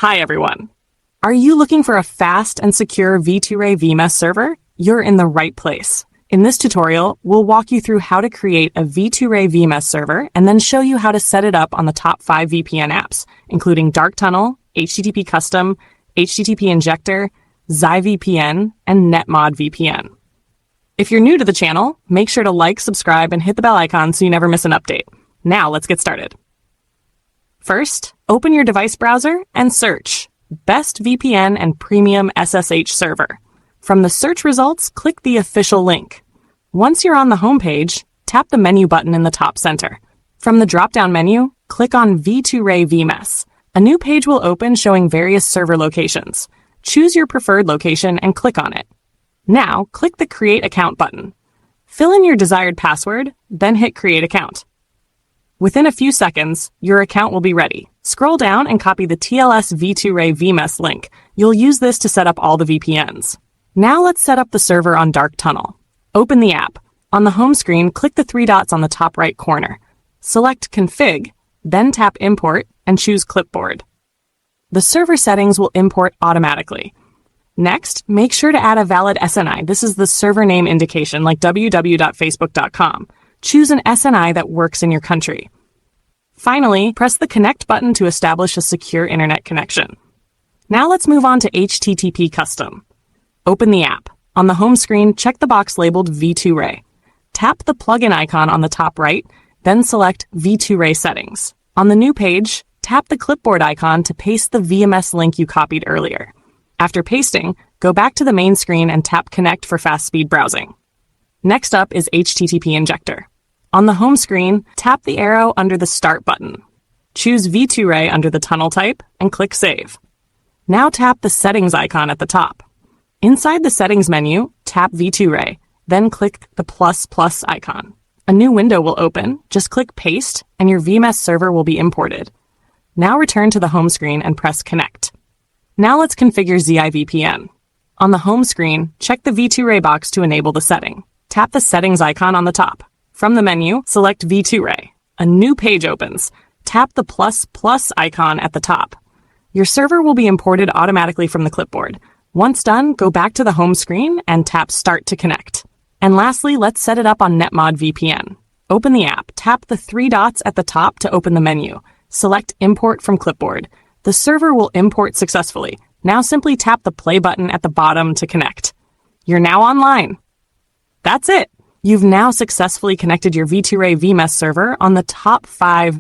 Hi everyone. Are you looking for a fast and secure V2Ray VMess server? You're in the right place. In this tutorial, we'll walk you through how to create a V2Ray VMess server and then show you how to set it up on the top 5 VPN apps, including Dark Tunnel, HTTP Custom, HTTP Injector, Zivpn, and NetMod VPN. If you're new to the channel, make sure to like, subscribe, and hit the bell icon so you never miss an update. Now let's get started. First, open your device browser and search Best VPN and Premium SSH Server. From the search results, click the official link. Once you're on the home page, tap the menu button in the top center. From the drop-down menu, click on V2Ray VMess. A new page will open showing various server locations. Choose your preferred location and click on it. Now, click the Create Account button. Fill in your desired password, then hit Create Account. Within a few seconds, your account will be ready. Scroll down and copy the TLS V2Ray VMess link. You'll use this to set up all the VPNs. Now let's set up the server on Dark Tunnel. Open the app. On the home screen, click the 3 dots on the top right corner. Select Config, then tap Import and choose Clipboard. The server settings will import automatically. Next, make sure to add a valid SNI. This is the server name indication, like www.facebook.com. Choose an SNI that works in your country. Finally, press the Connect button to establish a secure internet connection. Now let's move on to HTTP Custom. Open the app. On the home screen, check the box labeled V2Ray. Tap the plugin icon on the top right, then select V2Ray Settings. On the new page, tap the clipboard icon to paste the VMS link you copied earlier. After pasting, go back to the main screen and tap Connect for fast speed browsing. Next up is HTTP Injector. On the home screen, tap the arrow under the Start button. Choose V2Ray under the tunnel type and click Save. Now tap the Settings icon at the top. Inside the Settings menu, tap V2Ray, then click the ++ icon. A new window will open, just click Paste, and your VMess server will be imported. Now return to the home screen and press Connect. Now let's configure Zivpn. On the home screen, check the V2Ray box to enable the setting. Tap the Settings icon on the top. From the menu, select V2Ray. A new page opens. Tap the ++ icon at the top. Your server will be imported automatically from the clipboard. Once done, go back to the home screen and tap Start to connect. And lastly, let's set it up on NetMod VPN. Open the app, tap the 3 dots at the top to open the menu. Select Import from Clipboard. The server will import successfully. Now simply tap the play button at the bottom to connect. You're now online. That's it! You've now successfully connected your V2Ray VMess server on the top 5